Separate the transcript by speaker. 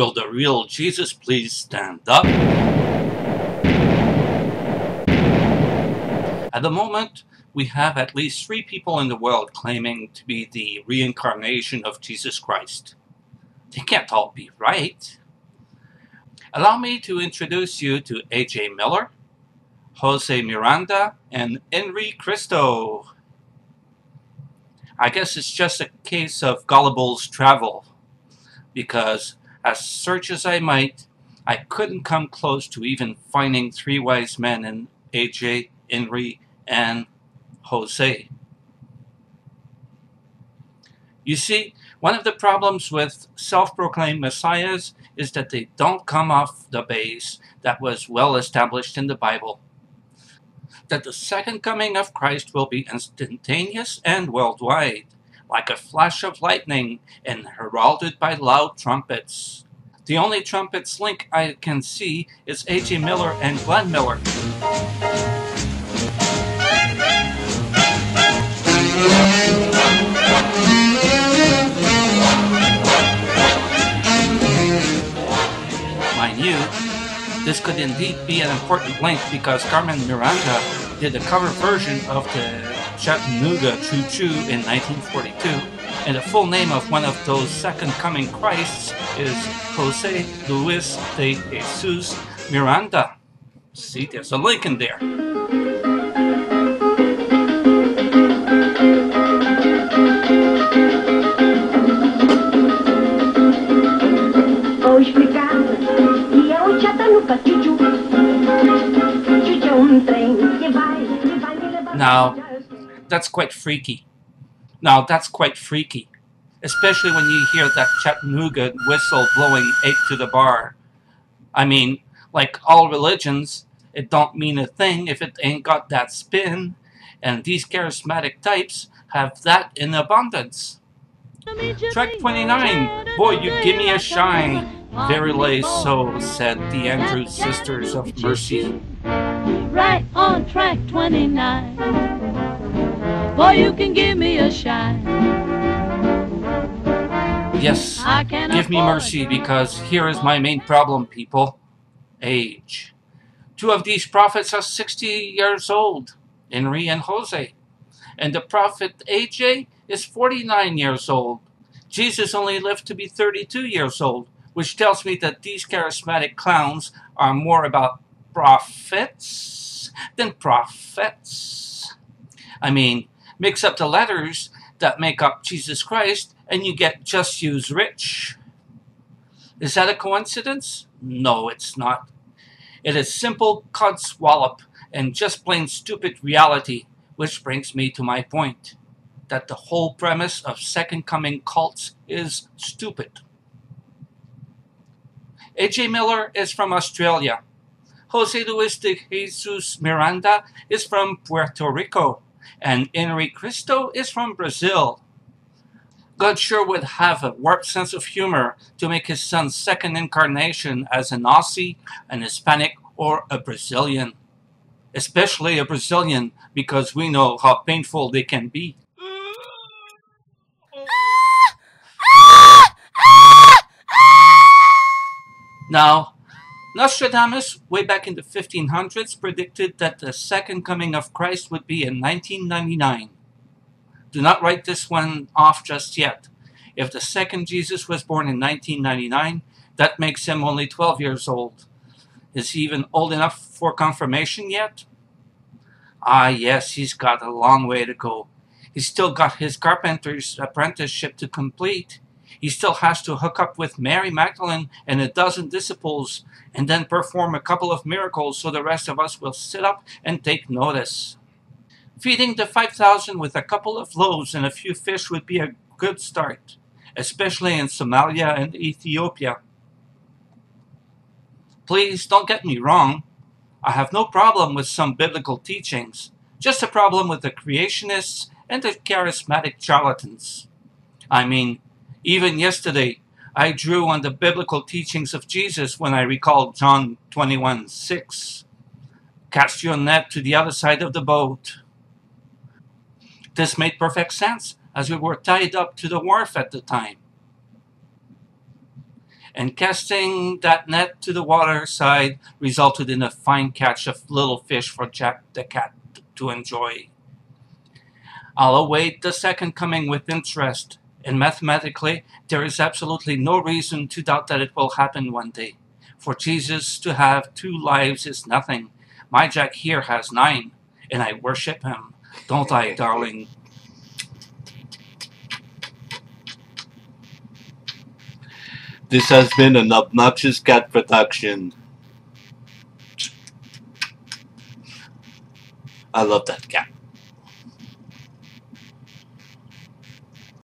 Speaker 1: Will the real Jesus please stand up? At the moment, we have at least 3 people in the world claiming to be the reincarnation of Jesus Christ. They can't all be right. Allow me to introduce you to A.J. Miller, Jose Miranda, and Henry Cristo. I guess it's just a case of gullibles travel, because as search as I might, I couldn't come close to even finding 3 wise men in A.J., Henry, and Jose. You see, one of the problems with self-proclaimed messiahs is that they don't come off the base that was well established in the Bible, that the second coming of Christ will be instantaneous and worldwide, like a flash of lightning and heralded by loud trumpets. The only trumpets link I can see is A.J. Miller and Glenn Miller. Mind you, this could indeed be an important link because Carmen Miranda did a cover version of the Chattanooga Choo Choo in 1942, and the full name of one of those second coming Christs is Jose Luis de Jesus Miranda. See, there's a link in there.
Speaker 2: Vou explicar que é o Chattanooga Choo Choo. Choo Choo trem que vai me levar.
Speaker 1: Now, that's quite freaky. Especially when you hear that Chattanooga whistle blowing 8 to the bar. I mean, like all religions, it don't mean a thing if it ain't got that spin, and these charismatic types have that in abundance. Track 29, boy, you give me a shine. Verily so, said the Andrews Sisters of Mercy.
Speaker 3: Right on track 29. Boy, you can give me a shine.
Speaker 1: Yes, give me mercy, because here is my main problem, people. Age. 2 of these prophets are 60 years old, Henry and Jose. And the prophet AJ is 49 years old. Jesus only lived to be 32 years old, which tells me that these charismatic clowns are more about prophets than prophets. I mean, mix up the letters that make up Jesus Christ and you get Just Use Rich. Is that a coincidence? No, it's not. It is simple codswallop and just plain stupid reality, which brings me to my point, that the whole premise of second coming cults is stupid. A.J. Miller is from Australia. Jose Luis de Jesus Miranda is from Puerto Rico. And Henry Cristo is from Brazil. God sure would have a warped sense of humor to make his son's second incarnation as an Aussie, an Hispanic, or a Brazilian. Especially a Brazilian, because we know how painful they can be. Now, Nostradamus, way back in the 1500s, predicted that the second coming of Christ would be in 1999. Do not write this one off just yet. If the second Jesus was born in 1999, that makes him only 12 years old. Is he even old enough for confirmation yet? Ah, yes, he's got a long way to go. He's still got his carpenter's apprenticeship to complete. He still has to hook up with Mary Magdalene and a dozen disciples, and then perform a couple of miracles so the rest of us will sit up and take notice. Feeding the 5,000 with a couple of loaves and a few fish would be a good start, especially in Somalia and Ethiopia. Please don't get me wrong. I have no problem with some biblical teachings, just a problem with the creationists and the charismatic charlatans. I mean, even yesterday, I drew on the biblical teachings of Jesus when I recalled John 21:6. Cast your net to the other side of the boat. This made perfect sense, as we were tied up to the wharf at the time. and casting that net to the water side resulted in a fine catch of little fish for Jack the cat to enjoy. I'll await the second coming with interest, and mathematically there is absolutely no reason to doubt that it will happen one day. For Jesus to have 2 lives is nothing. My Jack here has 9, and I worship him. Don't I, darling?
Speaker 4: This has been an Obnoxious Cat production. I love that cat.